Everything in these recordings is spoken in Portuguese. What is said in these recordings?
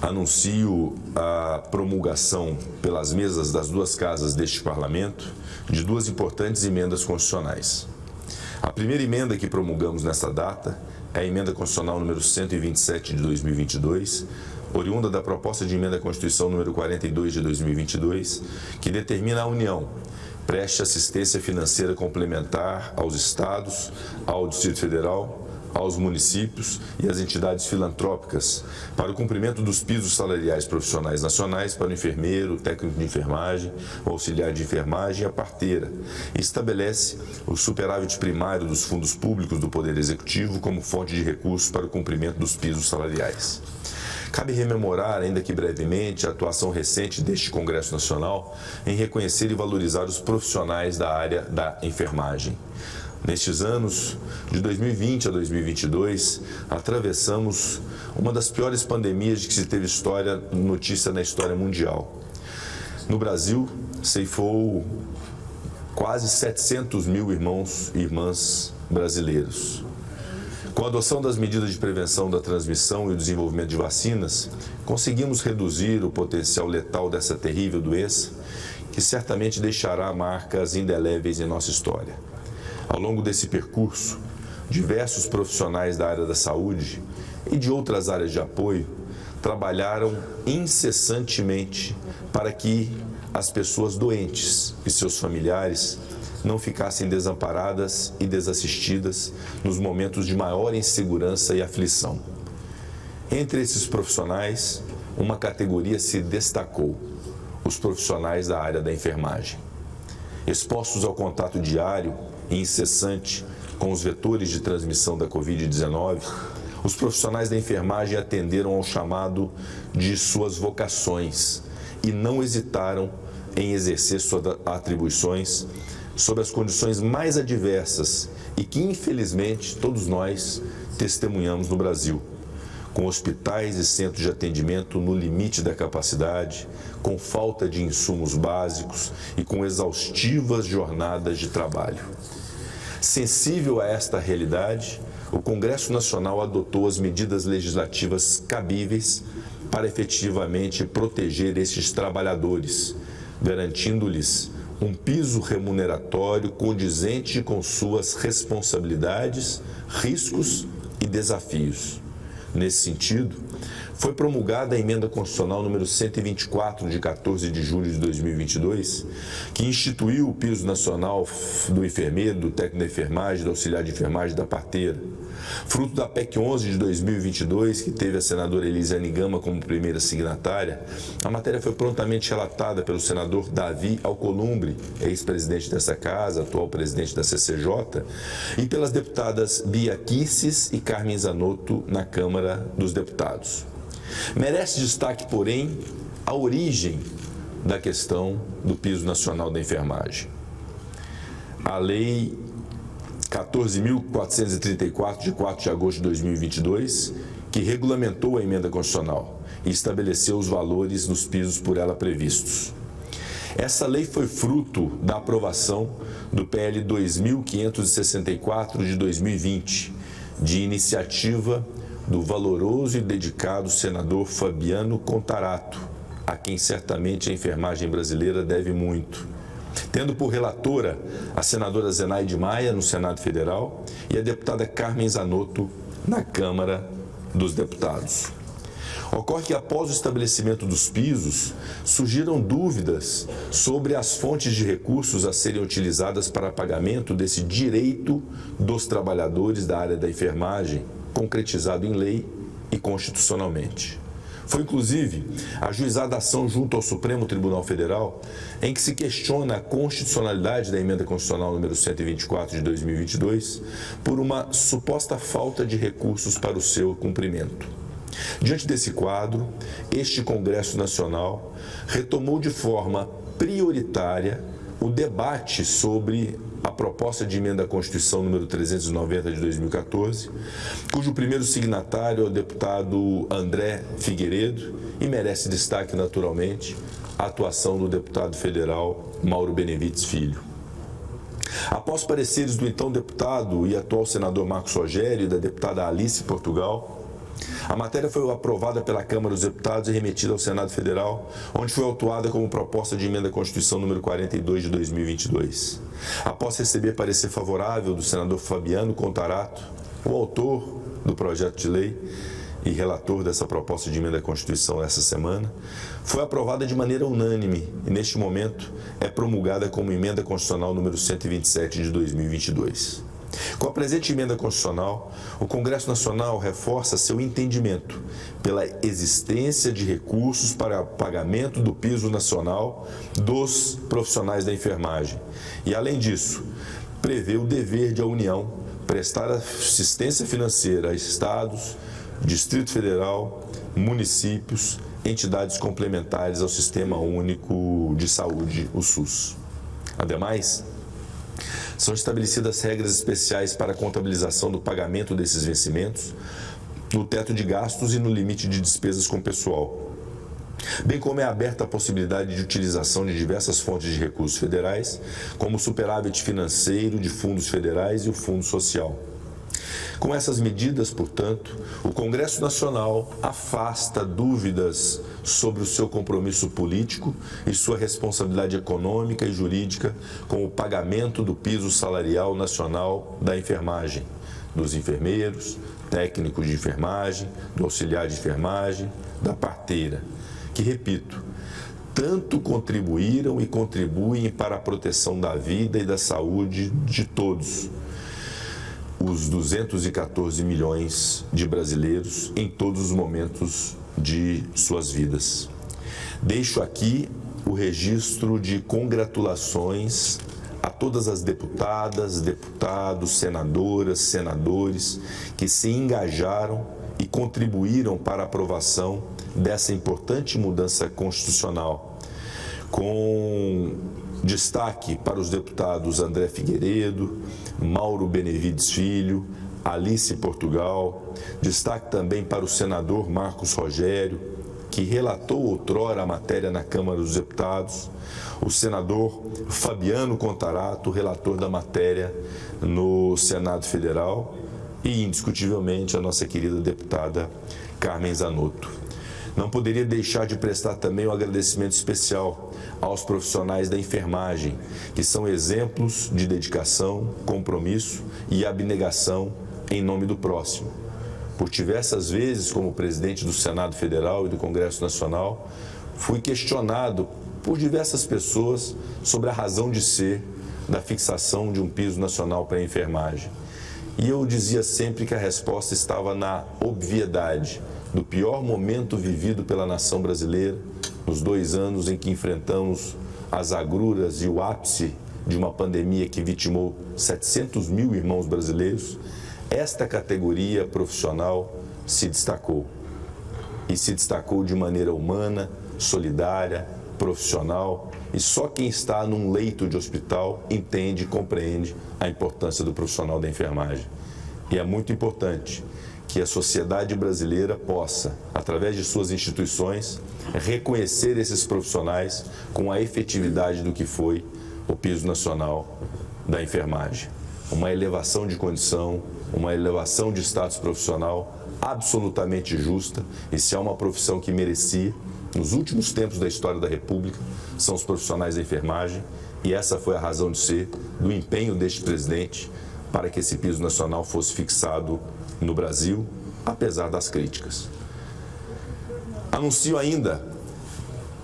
anuncio a promulgação pelas mesas das duas casas deste Parlamento de duas importantes emendas constitucionais. A primeira emenda que promulgamos nesta data é a emenda constitucional número 127 de 2022, oriunda da proposta de emenda à Constituição número 42 de 2022, que determina a União preste assistência financeira complementar aos Estados, ao Distrito Federal, aos municípios e às entidades filantrópicas para o cumprimento dos pisos salariais profissionais nacionais para o enfermeiro, o técnico de enfermagem, o auxiliar de enfermagem e a parteira. E estabelece o superávit primário dos fundos públicos do Poder Executivo como fonte de recursos para o cumprimento dos pisos salariais. Cabe rememorar, ainda que brevemente, a atuação recente deste Congresso Nacional em reconhecer e valorizar os profissionais da área da enfermagem. Nestes anos, de 2020 a 2022, atravessamos uma das piores pandemias de que se teve notícia na história mundial. No Brasil, ceifou quase 700 mil irmãos e irmãs brasileiros. Com a adoção das medidas de prevenção da transmissão e o desenvolvimento de vacinas, conseguimos reduzir o potencial letal dessa terrível doença, que certamente deixará marcas indeléveis em nossa história. Ao longo desse percurso, diversos profissionais da área da saúde e de outras áreas de apoio trabalharam incessantemente para que as pessoas doentes e seus familiares não ficassem desamparadas e desassistidas nos momentos de maior insegurança e aflição. Entre esses profissionais, uma categoria se destacou: os profissionais da área da enfermagem. Expostos ao contato diário e incessante com os vetores de transmissão da Covid-19, os profissionais da enfermagem atenderam ao chamado de suas vocações e não hesitaram em exercer suas atribuições sob as condições mais adversas e que, infelizmente, todos nós testemunhamos no Brasil, com hospitais e centros de atendimento no limite da capacidade, com falta de insumos básicos e com exaustivas jornadas de trabalho. Sensível a esta realidade, o Congresso Nacional adotou as medidas legislativas cabíveis para efetivamente proteger estes trabalhadores, garantindo-lhes um piso remuneratório condizente com suas responsabilidades, riscos e desafios. Nesse sentido, foi promulgada a emenda constitucional número 124, de 14 de julho de 2022, que instituiu o piso nacional do enfermeiro, do técnico de enfermagem, do auxiliar de enfermagem e da parteira. Fruto da PEC 11 de 2022, que teve a senadora Elisiane Gama como primeira signatária, a matéria foi prontamente relatada pelo senador Davi Alcolumbre, ex-presidente dessa casa, atual presidente da CCJ, e pelas deputadas Bia Kicis e Carmen Zanotto na Câmara dos Deputados. Merece destaque, porém, a origem da questão do piso nacional da enfermagem. A Lei 14.434, de 4 de agosto de 2022, que regulamentou a emenda constitucional e estabeleceu os valores dos pisos por ela previstos. Essa lei foi fruto da aprovação do PL 2.564 de 2020, de iniciativa do valoroso e dedicado senador Fabiano Contarato, a quem certamente a enfermagem brasileira deve muito, tendo por relatora a senadora Zenaide Maia, no Senado Federal, e a deputada Carmen Zanotto, na Câmara dos Deputados. Ocorre que, após o estabelecimento dos pisos, surgiram dúvidas sobre as fontes de recursos a serem utilizadas para pagamento desse direito dos trabalhadores da área da enfermagem, concretizado em lei e constitucionalmente. Foi, inclusive, ajuizada ação junto ao Supremo Tribunal Federal, em que se questiona a constitucionalidade da emenda constitucional número 124 de 2022 por uma suposta falta de recursos para o seu cumprimento. Diante desse quadro, este Congresso Nacional retomou de forma prioritária o debate sobre a proposta de emenda à Constituição número 390 de 2014, cujo primeiro signatário é o deputado André Figueiredo, e merece destaque, naturalmente, a atuação do deputado federal Mauro Benevides Filho. Após pareceres do então deputado e atual senador Marcos Rogério e da deputada Alice Portugal, A matéria foi aprovada pela Câmara dos Deputados e remetida ao Senado Federal, onde foi autuada como proposta de emenda à Constituição número 42 de 2022. Após receber parecer favorável do senador Fabiano Contarato, o autor do projeto de lei e relator dessa proposta de emenda à Constituição essa semana, foi aprovada de maneira unânime e, neste momento, é promulgada como emenda constitucional número 127 de 2022. Com a presente emenda constitucional, o Congresso Nacional reforça seu entendimento pela existência de recursos para pagamento do piso nacional dos profissionais da enfermagem e, além disso, prevê o dever de a União prestar assistência financeira a estados, Distrito Federal, municípios, entidades complementares ao Sistema Único de Saúde, o SUS. Ademais, são estabelecidas regras especiais para a contabilização do pagamento desses vencimentos, no teto de gastos e no limite de despesas com pessoal, bem como é aberta a possibilidade de utilização de diversas fontes de recursos federais, como o superávit financeiro de fundos federais e o Fundo Social. Com essas medidas, portanto, o Congresso Nacional afasta dúvidas sobre o seu compromisso político e sua responsabilidade econômica e jurídica com o pagamento do piso salarial nacional da enfermagem, dos enfermeiros, técnicos de enfermagem, do auxiliar de enfermagem, da parteira, que, repito, tanto contribuíram e contribuem para a proteção da vida e da saúde de todos os 214 milhões de brasileiros em todos os momentos de suas vidas. Deixo aqui o registro de congratulações a todas as deputadas, deputados, senadoras, senadores que se engajaram e contribuíram para a aprovação dessa importante mudança constitucional, com destaque para os deputados André Figueiredo, Mauro Benevides Filho, Alice Portugal, destaque também para o senador Marcos Rogério, que relatou outrora a matéria na Câmara dos Deputados, o senador Fabiano Contarato, relator da matéria no Senado Federal, e, indiscutivelmente, a nossa querida deputada Carmen Zanotto. Não poderia deixar de prestar também um agradecimento especial aos profissionais da enfermagem, que são exemplos de dedicação, compromisso e abnegação em nome do próximo. Por diversas vezes, como presidente do Senado Federal e do Congresso Nacional, fui questionado por diversas pessoas sobre a razão de ser da fixação de um piso nacional para a enfermagem. E eu dizia sempre que a resposta estava na obviedade do pior momento vivido pela nação brasileira, nos 2 anos em que enfrentamos as agruras e o ápice de uma pandemia que vitimou 700 mil irmãos brasileiros. Esta categoria profissional se destacou. E se destacou de maneira humana, solidária, profissional, e só quem está num leito de hospital entende e compreende a importância do profissional da enfermagem. E é muito importante que a sociedade brasileira possa, através de suas instituições, reconhecer esses profissionais com a efetividade do que foi o piso nacional da enfermagem. Uma elevação de condição, uma elevação de status profissional absolutamente justa, e se há uma profissão que merecia, nos últimos tempos da história da República, são os profissionais da enfermagem, e essa foi a razão de ser do empenho deste presidente para que esse piso nacional fosse fixado no Brasil, apesar das críticas. Anuncio ainda,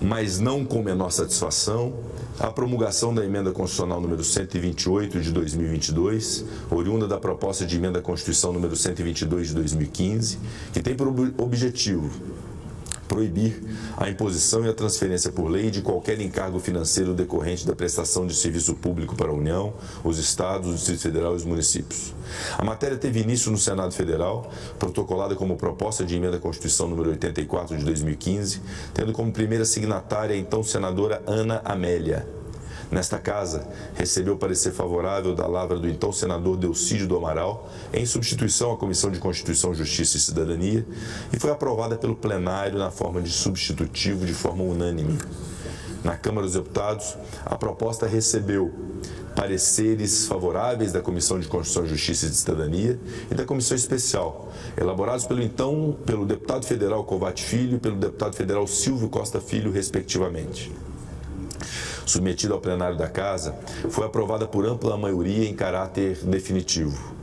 mas não com menor satisfação, a promulgação da emenda constitucional número 128 de 2022, oriunda da proposta de emenda à Constituição número 122 de 2015, que tem por objetivo proibir a imposição e a transferência por lei de qualquer encargo financeiro decorrente da prestação de serviço público para a União, os Estados, o Distrito Federal e os municípios. A matéria teve início no Senado Federal, protocolada como proposta de emenda à Constituição número 84 de 2015, tendo como primeira signatária a então senadora Ana Amélia. Nesta casa, recebeu parecer favorável da lavra do então senador Delcídio do Amaral, em substituição à Comissão de Constituição, Justiça e Cidadania, e foi aprovada pelo plenário na forma de substitutivo de forma unânime. Na Câmara dos Deputados, a proposta recebeu pareceres favoráveis da Comissão de Constituição, Justiça e de Cidadania e da Comissão Especial, elaborados pelo deputado federal Kovács Filho e pelo deputado federal Silvio Costa Filho, respectivamente. Submetida ao plenário da Casa, foi aprovada por ampla maioria em caráter definitivo.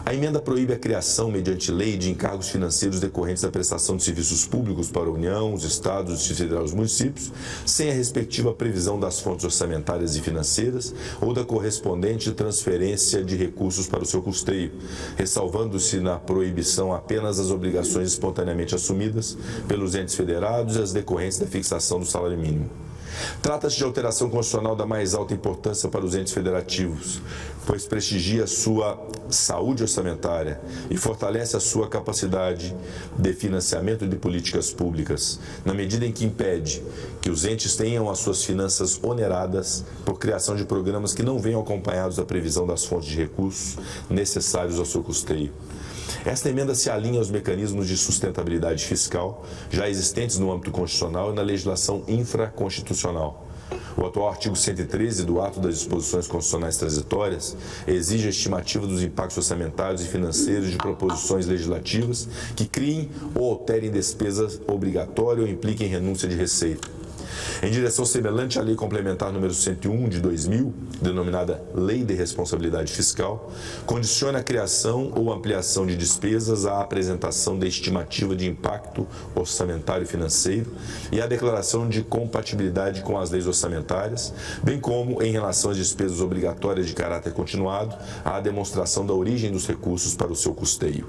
A emenda proíbe a criação, mediante lei, de encargos financeiros decorrentes da prestação de serviços públicos para a União, os Estados, o Distrito Federal e os municípios, sem a respectiva previsão das fontes orçamentárias e financeiras ou da correspondente transferência de recursos para o seu custeio, ressalvando-se na proibição apenas as obrigações espontaneamente assumidas pelos entes federados e as decorrentes da fixação do salário mínimo. Trata-se de alteração constitucional da mais alta importância para os entes federativos, pois prestigia sua saúde orçamentária e fortalece a sua capacidade de financiamento de políticas públicas, na medida em que impede que os entes tenham as suas finanças oneradas por criação de programas que não venham acompanhados da previsão das fontes de recursos necessários ao seu custeio. Esta emenda se alinha aos mecanismos de sustentabilidade fiscal já existentes no âmbito constitucional e na legislação infraconstitucional. O atual artigo 113 do Ato das Disposições Constitucionais Transitórias exige a estimativa dos impactos orçamentários e financeiros de proposições legislativas que criem ou alterem despesa obrigatória ou impliquem renúncia de receita. Em direção semelhante à Lei Complementar número 101 de 2000, denominada Lei de Responsabilidade Fiscal, condiciona a criação ou ampliação de despesas à apresentação da estimativa de impacto orçamentário e financeiro e à declaração de compatibilidade com as leis orçamentárias, bem como, em relação às despesas obrigatórias de caráter continuado, à demonstração da origem dos recursos para o seu custeio.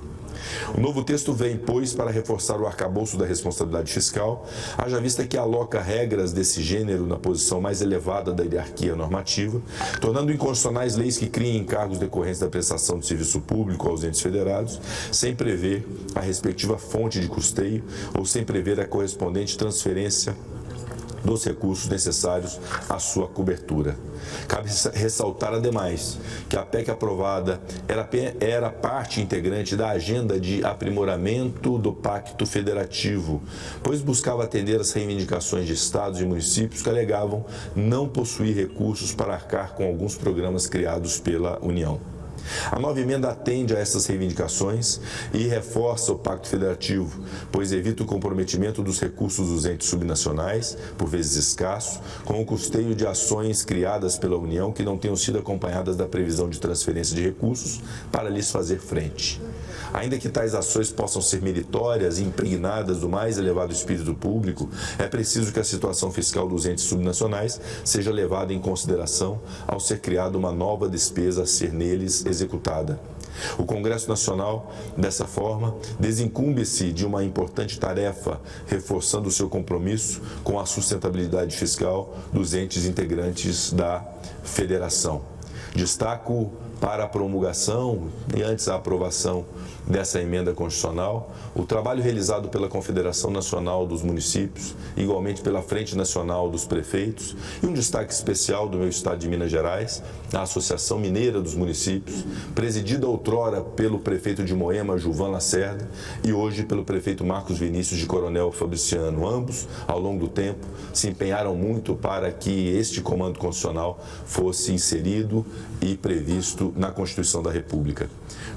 O novo texto vem, pois, para reforçar o arcabouço da responsabilidade fiscal, haja vista que aloca regras desse gênero na posição mais elevada da hierarquia normativa, tornando inconstitucionais leis que criem encargos decorrentes da prestação de serviço público aos entes federados, sem prever a respectiva fonte de custeio ou sem prever a correspondente transferência dos recursos necessários à sua cobertura. Cabe ressaltar, ademais, que a PEC aprovada era parte integrante da agenda de aprimoramento do Pacto Federativo, pois buscava atender às reivindicações de estados e municípios que alegavam não possuir recursos para arcar com alguns programas criados pela União. A nova emenda atende a essas reivindicações e reforça o Pacto Federativo, pois evita o comprometimento dos recursos dos entes subnacionais, por vezes escassos, com o custeio de ações criadas pela União que não tenham sido acompanhadas da previsão de transferência de recursos para lhes fazer frente. Ainda que tais ações possam ser meritórias e impregnadas do mais elevado espírito público, é preciso que a situação fiscal dos entes subnacionais seja levada em consideração ao ser criada uma nova despesa a ser neles executada. O Congresso Nacional, dessa forma, desincumbe-se de uma importante tarefa, reforçando o seu compromisso com a sustentabilidade fiscal dos entes integrantes da Federação. Destaco para a promulgação e antes a aprovação dessa emenda constitucional, o trabalho realizado pela Confederação Nacional dos Municípios, igualmente pela Frente Nacional dos Prefeitos, e um destaque especial do meu estado de Minas Gerais, a Associação Mineira dos Municípios, presidida outrora pelo prefeito de Moema, Gilvan Lacerda, e hoje pelo prefeito Marcos Vinícius de Coronel Fabriciano. Ambos, ao longo do tempo, se empenharam muito para que este comando constitucional fosse inserido e previsto na Constituição da República.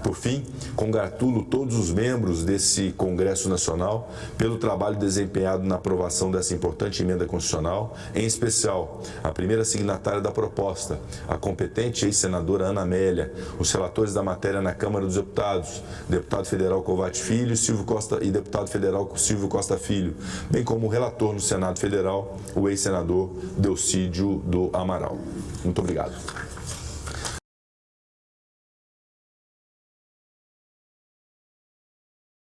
Por fim, congratulo todos os membros desse Congresso Nacional pelo trabalho desempenhado na aprovação dessa importante emenda constitucional, em especial a primeira signatária da proposta, a competente ex-senadora Ana Amélia, os relatores da matéria na Câmara dos Deputados, deputado federal Kovács Filho e deputado federal Silvio Costa Filho, bem como o relator no Senado Federal, o ex-senador Delcídio do Amaral. Muito obrigado.